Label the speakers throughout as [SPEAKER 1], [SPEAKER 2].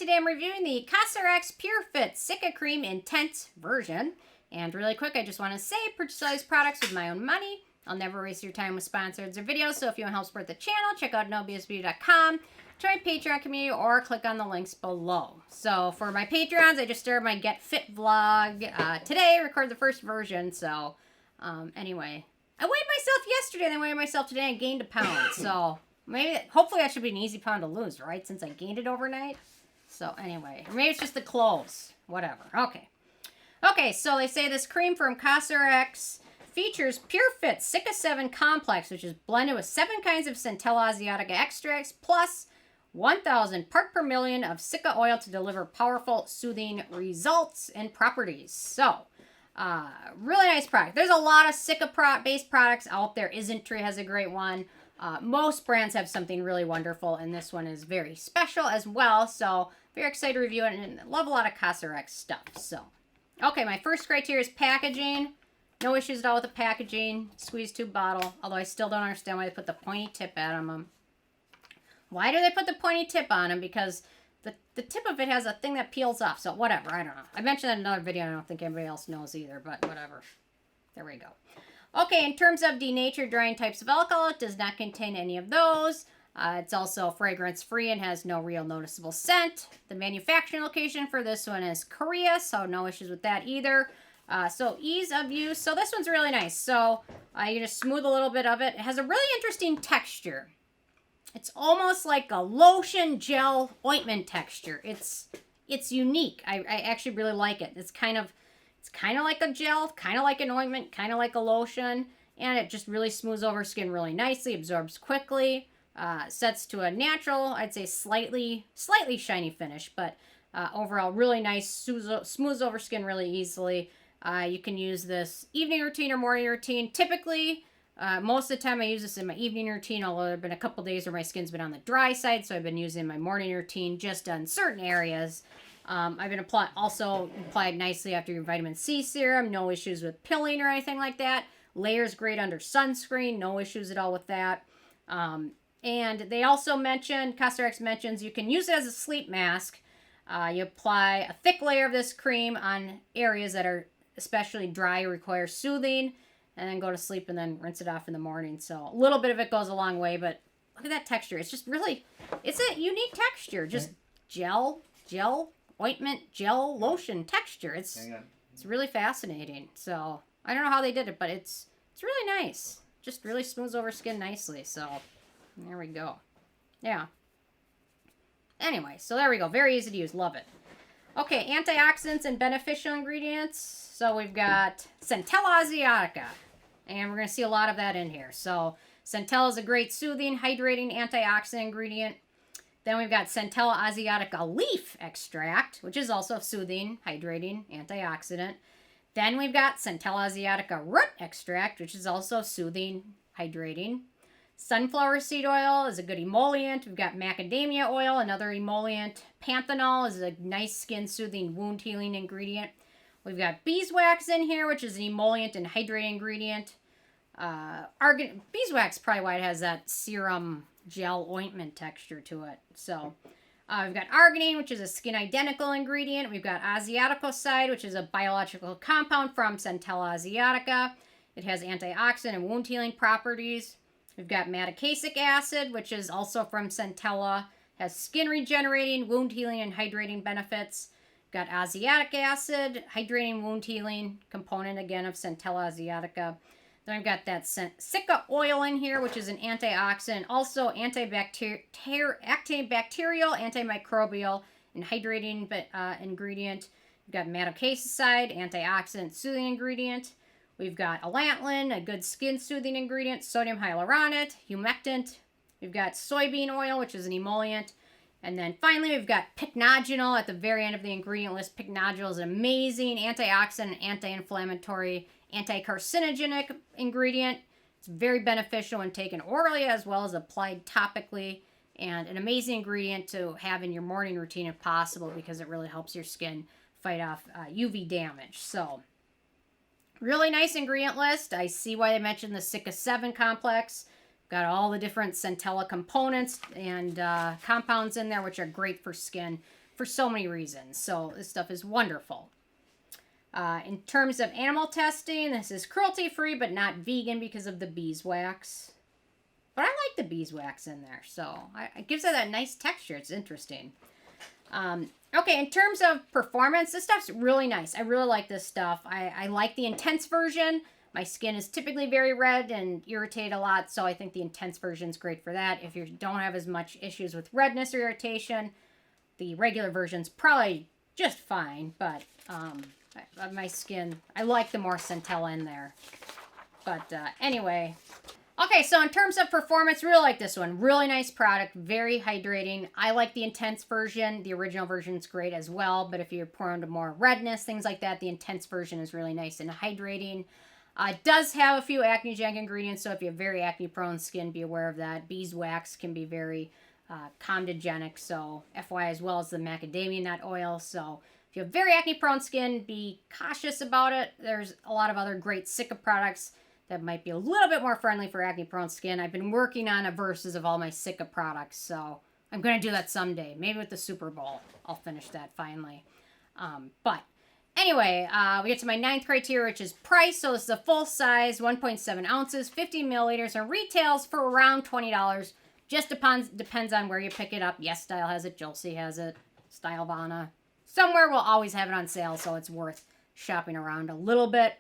[SPEAKER 1] today I'm reviewing the COSRX Pure Fit Cica Cream Intense version. And really quick, I just want to say, purchase all these products with my own money. I'll never waste your time with sponsors or videos, so if you want to help support the channel, check out nobsbeauty.com, join Patreon community, or click on the links below. So for my Patreons, I just started my Get Fit vlog today, recorded the first version, so anyway. I weighed myself yesterday, then I weighed myself today and gained a pound, so maybe, hopefully that should be an easy pound to lose, right? Since I gained it overnight. So anyway, or maybe it's just the clothes. Whatever. Okay. Okay, so they say this cream from COSRX features Pure Fit Cica 7 Complex, which is blended with 7 kinds of Centella Asiatica extracts, plus 1,000 part per million of Cica oil to deliver powerful, soothing results and properties. So, really nice product. There's a lot of Cica-based products out there. Isntree has a great one. Most brands have something really wonderful, and this one is very special as well. So, very excited to review it, and love a lot of COSRX stuff. So, okay, my first criteria is packaging. No issues at all with the packaging. Squeeze tube bottle. Although I still don't understand why they put the pointy tip on them. Why do they put the pointy tip on them? Because the tip of it has a thing that peels off. So whatever. I don't know. I mentioned that in another video. I don't think anybody else knows either. But whatever. There we go. Okay, in terms of denatured drying types of alcohol, it does not contain any of those. It's also fragrance-free and has no real noticeable scent. The manufacturing location for this one is Korea, so no issues with that either. So ease of use. So this one's really nice. So you just smooth a little bit of it. It has a really interesting texture. It's almost like a lotion gel ointment texture. It's unique. I actually really like it. It's kind of like a gel, kind of like an ointment, kind of like a lotion, and it just really smooths over skin really nicely, absorbs quickly, sets to a natural, I'd say slightly shiny finish, but overall really nice, smooths over skin really easily. You can use this evening routine or morning routine. Typically, most of the time I use this in my evening routine, although there have been a couple days where my skin's been on the dry side, so I've been using my morning routine just on certain areas. I've been applied nicely after your vitamin C serum. No issues with pilling or anything like that. Layers great under sunscreen. No issues at all with that. And they also mentioned, COSRX mentions, you can use it as a sleep mask. You apply a thick layer of this cream on areas that are especially dry, require soothing, and then go to sleep and then rinse it off in the morning. So a little bit of it goes a long way, but look at that texture. It's just really, it's a unique texture. Just gel, ointment, gel, lotion texture. It's really fascinating. So I don't know how they did it, but it's really nice. Just really smooths over skin nicely. So there we go. Yeah. Anyway, so there we go. Very easy to use. Love it. Okay, antioxidants and beneficial ingredients. So we've got Centella Asiatica, and we're going to see a lot of that in here. So Centella is a great soothing, hydrating antioxidant ingredient. Then we've got Centella Asiatica leaf extract, which is also soothing, hydrating, antioxidant. Then we've got Centella Asiatica root extract, which is also soothing, hydrating. Sunflower seed oil is a good emollient. We've got macadamia oil, another emollient. Panthenol is a nice skin soothing, wound healing ingredient. We've got beeswax in here, which is an emollient and hydrating ingredient. Beeswax, probably why it has that serum gel ointment texture to it. So we've got arginine, which is a skin identical ingredient. We've got Asiaticoside, which is a biological compound from Centella Asiatica. It has antioxidant and wound healing properties. We've got Madecassic acid, which is also from Centella. Has skin regenerating, wound healing, and hydrating benefits. We've got Asiatic acid, hydrating, wound healing component again of Centella Asiatica. Then I've got that Cica oil in here, which is an antioxidant, also antibacterial, antimicrobial, and hydrating ingredient. We've got Madecassicide, antioxidant, soothing ingredient. We've got allantoin, a good skin soothing ingredient, sodium hyaluronate, humectant. We've got soybean oil, which is an emollient. And then finally, we've got pycnogenol at the very end of the ingredient list. Pycnogenol is an amazing antioxidant, anti-inflammatory, anti-carcinogenic ingredient. It's very beneficial when taken orally as well as applied topically. And an amazing ingredient to have in your morning routine if possible, because it really helps your skin fight off UV damage. So really nice ingredient list. I see why they mentioned the Cica 7 complex. got all the different Centella components and compounds in there, which are great for skin for so many reasons. So this stuff is wonderful. In terms of animal testing, this is cruelty-free but not vegan because of the beeswax. But I like the beeswax in there, so it gives it that nice texture. It's interesting. Okay, in terms of performance, this stuff's really nice. I really like this stuff. I like the intense version. My skin is typically very red and irritated a lot, so I think the intense version is great for that. If you don't have as much issues with redness or irritation, the regular version's probably just fine, but my skin, I like the more Centella in there. But anyway, okay, so in terms of performance, really like this one. Really nice product, very hydrating. I like the intense version. The original version's great as well, but if you're prone to more redness, things like that, the intense version is really nice and hydrating. It does have a few acnegenic ingredients, so if you have very acne-prone skin, be aware of that. Beeswax can be very comedogenic, so FYI, as well as the macadamia nut oil. So if you have very acne-prone skin, be cautious about it. There's a lot of other great Cica products that might be a little bit more friendly for acne-prone skin. I've been working on a versus of all my Cica products, so I'm going to do that someday. Maybe with the Super Bowl, I'll finish that finally. But anyway, we get to my 9th criteria, which is price. So this is a full size, 1.7 ounces, 50 milliliters, and retails for around $20. Just depends on where you pick it up. Yes Style has it, Josie has it, Stylevana. Somewhere we'll always have it on sale, so it's worth shopping around a little bit.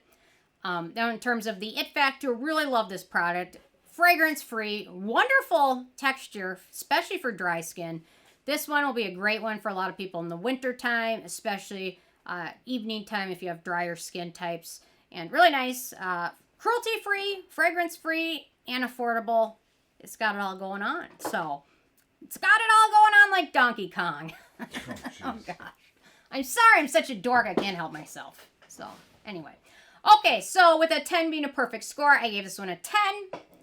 [SPEAKER 1] Now in terms of the it factor, really love this product. Fragrance-free, wonderful texture, especially for dry skin. This one will be a great one for a lot of people in the winter time, especially evening time if you have drier skin types. And really nice, cruelty-free, fragrance-free, and affordable. It's got it all going on. So, it's got it all going on like Donkey Kong. Oh, gosh. I'm sorry, I'm such a dork, I can't help myself. So, anyway. Okay, so with a 10 being a perfect score, I gave this one a 10.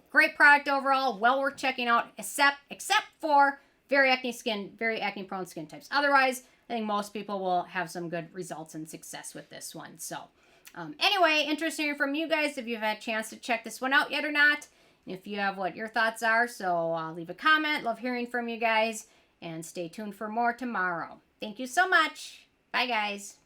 [SPEAKER 1] Great product overall, well worth checking out, except for very acne-prone skin types. Otherwise, I think most people will have some good results and success with this one. So, anyway, interested to hear from you guys if you've had a chance to check this one out yet or not. And if you have what your thoughts are, so leave a comment. Love hearing from you guys. And stay tuned for more tomorrow. Thank you so much. Bye, guys.